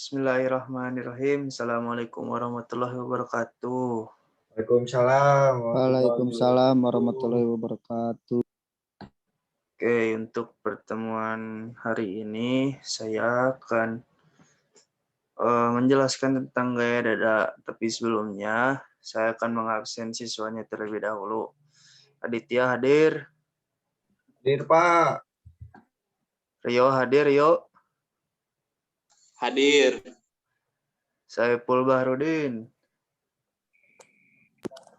Bismillahirrahmanirrahim. Assalamualaikum warahmatullahi wabarakatuh. Waalaikumsalam Waalaikumsalam warahmatullahi wabarakatuh. Oke, untuk pertemuan hari ini saya akan menjelaskan tentang gaya dada, tapi sebelumnya saya akan mengabsen siswanya terlebih dahulu. Aditya hadir, Hadir, Pak. Rio hadir, Rio. Hadir. Saiful Bahrudin,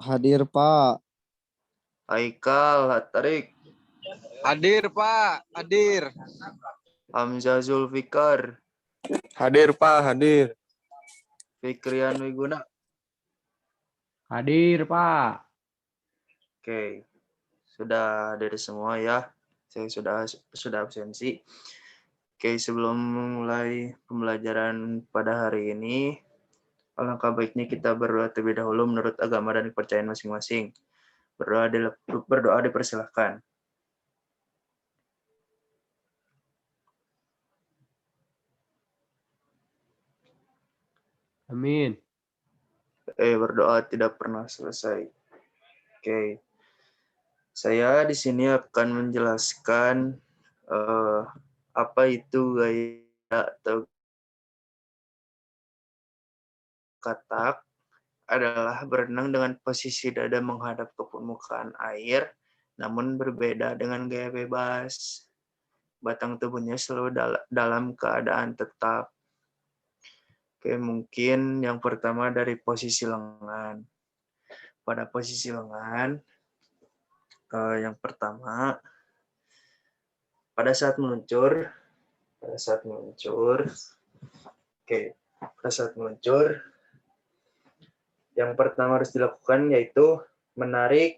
Hadir, Pak. Haikal Hatarik, Hadir, Pak. Hadir. Hamzah Zulfikar, Hadir, Pak. Hadir. Fikrian Wiguna. Hadir, Pak. Oke, sudah hadir semua ya. Saya sudah absensi. Oke, sebelum memulai pembelajaran pada hari ini, alangkah baiknya kita berdoa terlebih dahulu menurut agama dan kepercayaan masing-masing. Berdoa dipersilahkan. Amin. Berdoa tidak pernah selesai. Oke. Saya di sini akan menjelaskan apa itu gaya atau katak adalah berenang dengan posisi dada menghadap ke permukaan air, namun berbeda dengan gaya bebas. Batang tubuhnya selalu dalam keadaan tetap. Oke, mungkin yang pertama dari posisi lengan. Pada posisi lengan, yang pertama, pada saat meluncur, yang pertama harus dilakukan yaitu menarik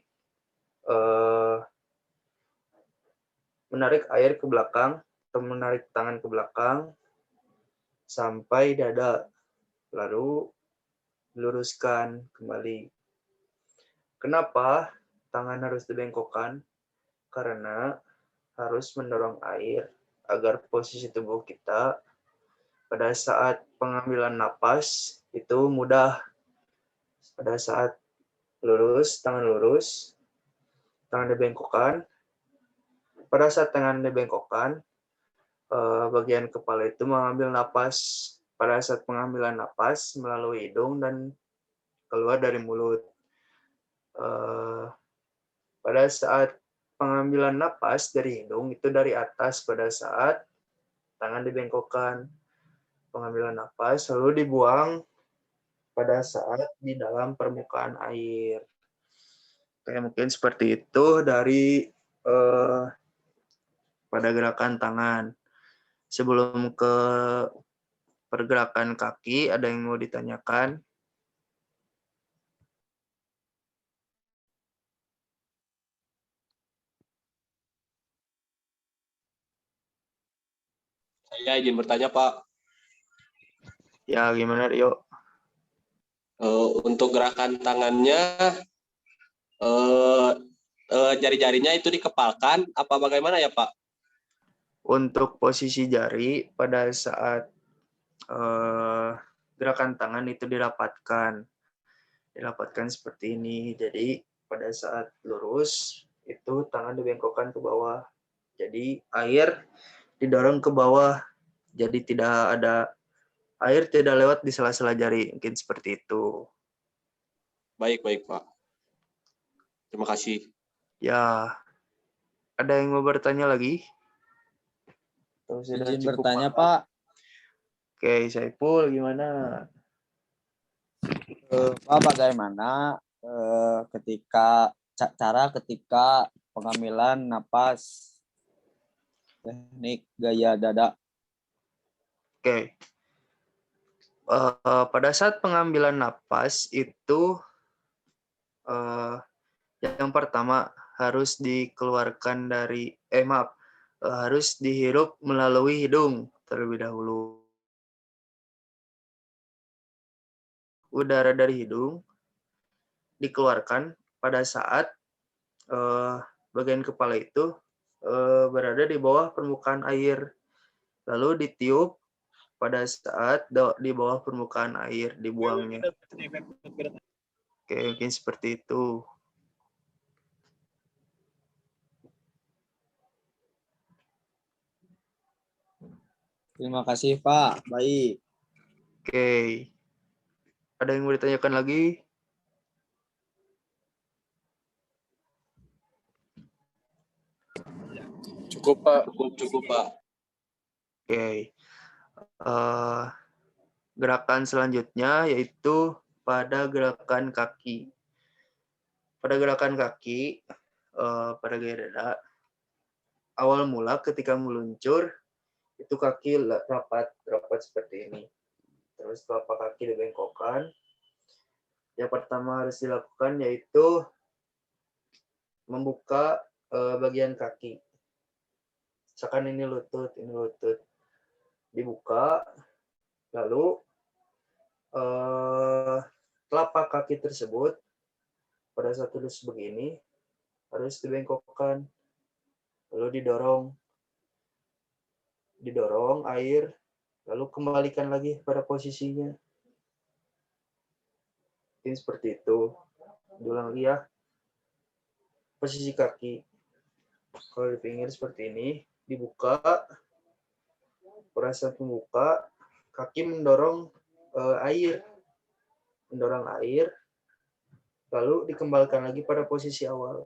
air ke belakang atau menarik tangan ke belakang sampai dada, lalu diluruskan kembali. Kenapa tangan harus dibengkokkan? Karena harus mendorong air agar posisi tubuh kita pada saat pengambilan napas itu mudah. Pada saat tangan dibengkokkan. Pada saat tangan dibengkokkan, bagian kepala itu mengambil napas. Pada saat pengambilan napas melalui hidung dan keluar dari mulut. Pada saat pengambilan napas dari hidung itu dari atas pada saat tangan dibengkokkan. Pengambilan napas lalu dibuang pada saat di dalam permukaan air. Kayak mungkin seperti itu dari pada gerakan tangan. Sebelum ke pergerakan kaki, ada yang mau ditanyakan? Saya izin bertanya, Pak. Ya, gimana, Rio? Untuk gerakan tangannya, jari-jarinya itu dikepalkan, apa bagaimana ya, Pak? Untuk posisi jari pada saat gerakan tangan itu dirapatkan seperti ini. Jadi pada saat lurus itu tangan dibengkokkan ke bawah. Jadi air didorong ke bawah. Jadi air tidak lewat di sela-sela jari. Mungkin seperti itu. Baik, Pak. Terima kasih. Ya, ada yang mau bertanya lagi? Izin bertanya, Pak. Oke, Saiful gimana? Pak, bagaimana cara ketika pengambilan napas, teknik gaya dada? Oke. Pada saat pengambilan napas itu yang pertama harus dikeluarkan harus dihirup melalui hidung terlebih dahulu. Udara dari hidung dikeluarkan pada saat bagian kepala itu berada di bawah permukaan air. Lalu ditiup pada saat di bawah permukaan air dibuangnya. Oke, mungkin seperti itu. Terima kasih, Pak. Baik. Oke. Ada yang mau ditanyakan lagi? Cukup Pak. Cukup Pak. Oke. Gerakan selanjutnya yaitu pada gerakan kaki. Pada gerakan kaki, pada gaya dada, awal mula ketika meluncur, itu kaki rapat seperti ini. Terus telapak kaki dibengkokkan. Yang pertama harus dilakukan yaitu membuka bagian kaki. Misalkan ini lutut. Dibuka, lalu telapak kaki tersebut pada saat terus begini harus dibengkokkan, lalu didorong air, lalu kembalikan lagi pada posisinya. Ini seperti itu. Diulang lagi ya. Posisi kaki. Kalau di pinggir seperti ini, dibuka. Pada saat membuka, kaki mendorong air. Mendorong air, lalu dikembalikan lagi pada posisi awal.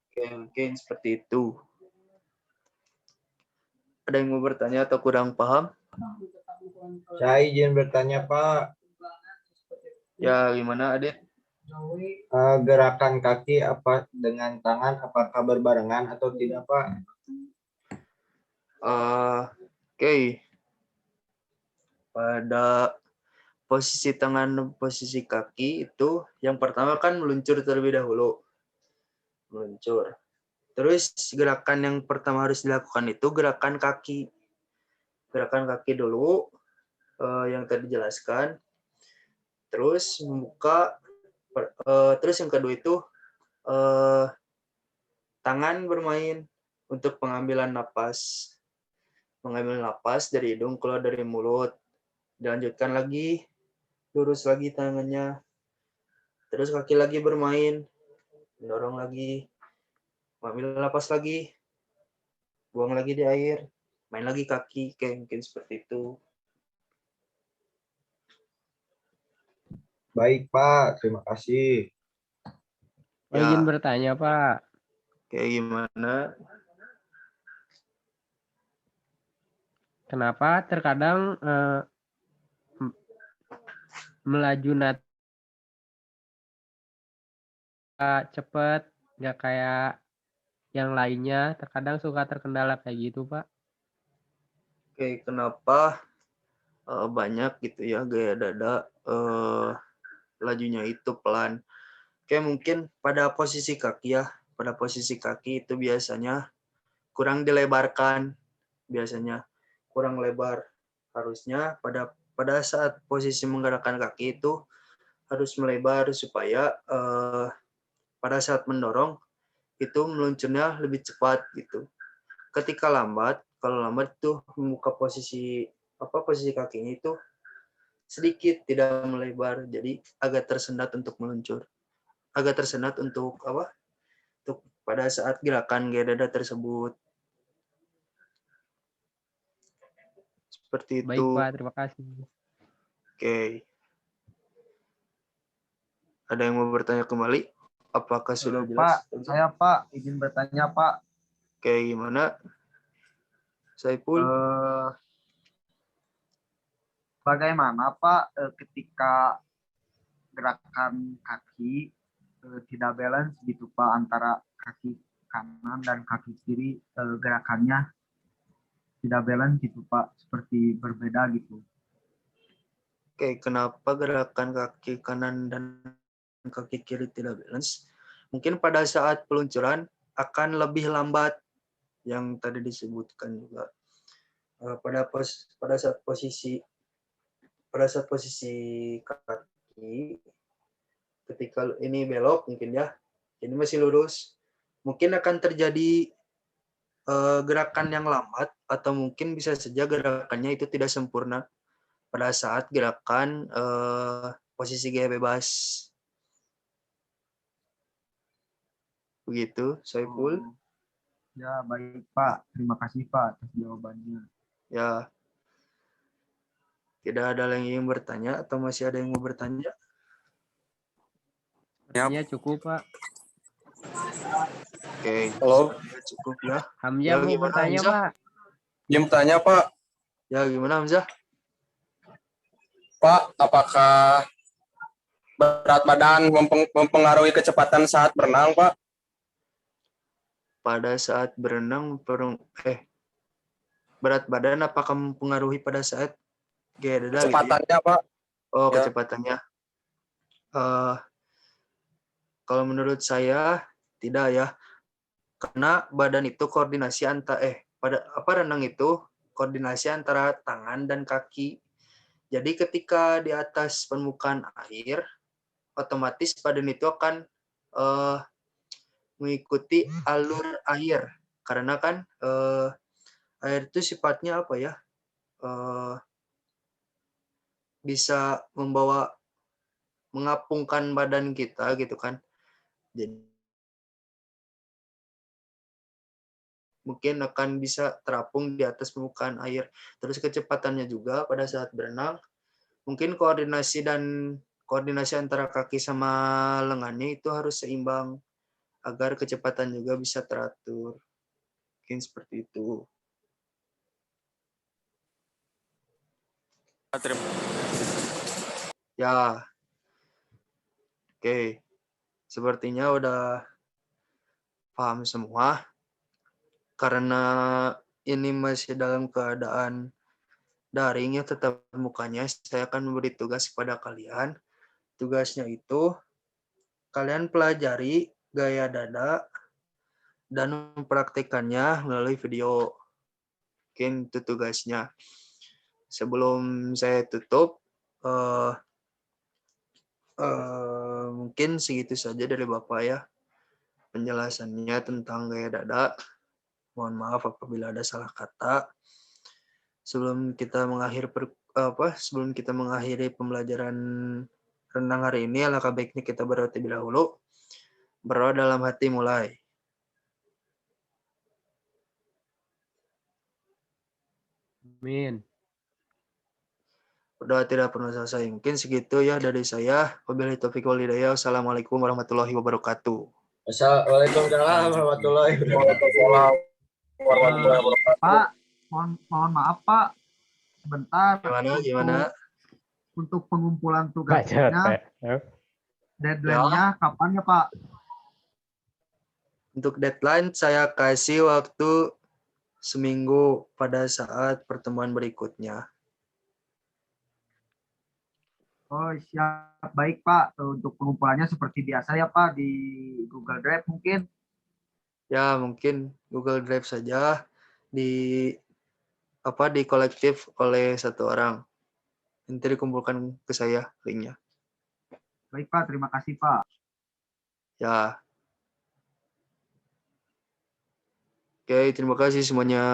Oke, mungkin seperti itu. Ada yang mau bertanya atau kurang paham? Saya izin bertanya, Pak. Ya, gimana, Adit? Gerakan kaki apa dengan tangan, apakah berbarengan atau tidak, Pak? Oke. Pada posisi tangan dan posisi kaki itu, yang pertama kan meluncur terlebih dahulu. Meluncur. Terus gerakan yang pertama harus dilakukan itu gerakan kaki. Gerakan kaki dulu, yang tadi dijelaskan. Terus membuka, terus yang kedua itu tangan bermain untuk pengambilan napas. Mengambil napas dari hidung keluar dari mulut. Dilanjutkan lagi, lurus lagi tangannya. Terus kaki lagi bermain, mendorong lagi, mengambil napas lagi, buang lagi di air, main lagi kaki, kayak mungkin seperti itu. Baik, Pak. Terima kasih. Ya. Izin bertanya, Pak. Kayak gimana? Kenapa terkadang melaju cepat, nggak kayak yang lainnya, terkadang suka terkendala kayak gitu, Pak? Oke, kenapa banyak gitu ya gaya dada lajunya itu pelan. Oke, mungkin pada posisi kaki ya. Pada posisi kaki itu biasanya kurang dilebarkan. Biasanya kurang lebar. Harusnya pada saat posisi menggerakkan kaki itu harus melebar supaya pada saat mendorong itu meluncurnya lebih cepat gitu. Ketika lambat, kalau lambat tuh membuka posisi kakinya itu sedikit tidak melebar, jadi agak tersendat untuk meluncur. Agak tersendat untuk Untuk pada saat gerakan gaya dada tersebut. Seperti Baik, itu. Pak. Terima kasih. Oke. Ada yang mau bertanya kembali? Apakah sudah jelas? Pak, saya Pak, izin bertanya Pak. Oke, gimana? Saiful? Bagaimana Pak ketika gerakan kaki tidak balance gitu Pak antara kaki kanan dan kaki kiri gerakannya tidak balance gitu Pak, seperti berbeda gitu. Oke, kenapa gerakan kaki kanan dan kaki kiri tidak balance? Mungkin pada saat peluncuran akan lebih lambat, yang tadi disebutkan juga. Pada saat posisi kaki, ketika ini belok mungkin ya, ini masih lurus, mungkin akan terjadi gerakan yang lambat atau mungkin bisa saja gerakannya itu tidak sempurna pada saat gerakan posisi gaya bebas. Begitu, Saiful. Oh, ya, baik Pak. Terima kasih Pak atas jawabannya. Ya, tidak ada yang ingin bertanya atau masih ada yang mau bertanya? Sepertinya cukup, Pak. Oke, Halo, sepertinya cukup ya. Hamzah Ya, mau gimana bertanya, Hamzah? Pak. izin tanya Pak. Ya, gimana Hamzah? Pak, apakah berat badan mempengaruhi kecepatan saat berenang, Pak? Pada saat berenang, berat badan apakah mempengaruhi pada saat gaya dada gitu ya? Kecepatannya, Pak. Oh, Ya. kecepatannya. Kalau menurut saya tidak ya, karena badan itu koordinasi renang itu koordinasi antara tangan dan kaki. Jadi ketika di atas permukaan air, otomatis badan itu akan mengikuti alur air, karena kan air itu sifatnya apa ya? Bisa mengapungkan badan kita gitu kan. Jadi mungkin akan bisa terapung di atas permukaan air. Terus kecepatannya juga pada saat berenang, mungkin koordinasi antara kaki sama lengannya itu harus seimbang agar kecepatan juga bisa teratur. Mungkin seperti itu. Ya, oke. Sepertinya udah paham semua. Karena ini masih dalam keadaan daring ya tetap mukanya, saya akan memberi tugas kepada kalian. Tugasnya itu kalian pelajari gaya dada dan mempraktikkannya melalui video. Mungkin itu tugasnya. Sebelum saya tutup, mungkin segitu saja dari Bapak ya penjelasannya tentang gaya dada. Mohon maaf apabila ada salah kata. Sebelum kita mengakhiri pembelajaran renang hari ini, alangkah baiknya kita berdoa terlebih dahulu. Berdoa dalam hati mulai. Amin. Berdoa tidak pernah selesai. Mungkin segitu ya dari saya. Wabillahi taufiq wal hidayah. Wassalamualaikum warahmatullahi wabarakatuh. Waalaikumsalam warahmatullahi wabarakatuh. Waalaikumsalam warahmatullahi wabarakatuh. Pak, mohon maaf Pak. Sebentar. Gimana? Untuk pengumpulan Bacot, tugasnya, Pak. deadline-nya kapan ya Pak? Untuk deadline saya kasih waktu seminggu pada saat pertemuan berikutnya. Oh siap, baik Pak. Untuk pengumpulannya seperti biasa ya Pak di Google Drive mungkin. Ya, mungkin Google Drive saja di kolektif oleh satu orang. Nanti dikumpulkan ke saya linknya. Baik Pak, terima kasih Pak. Ya. Oke, terima kasih semuanya.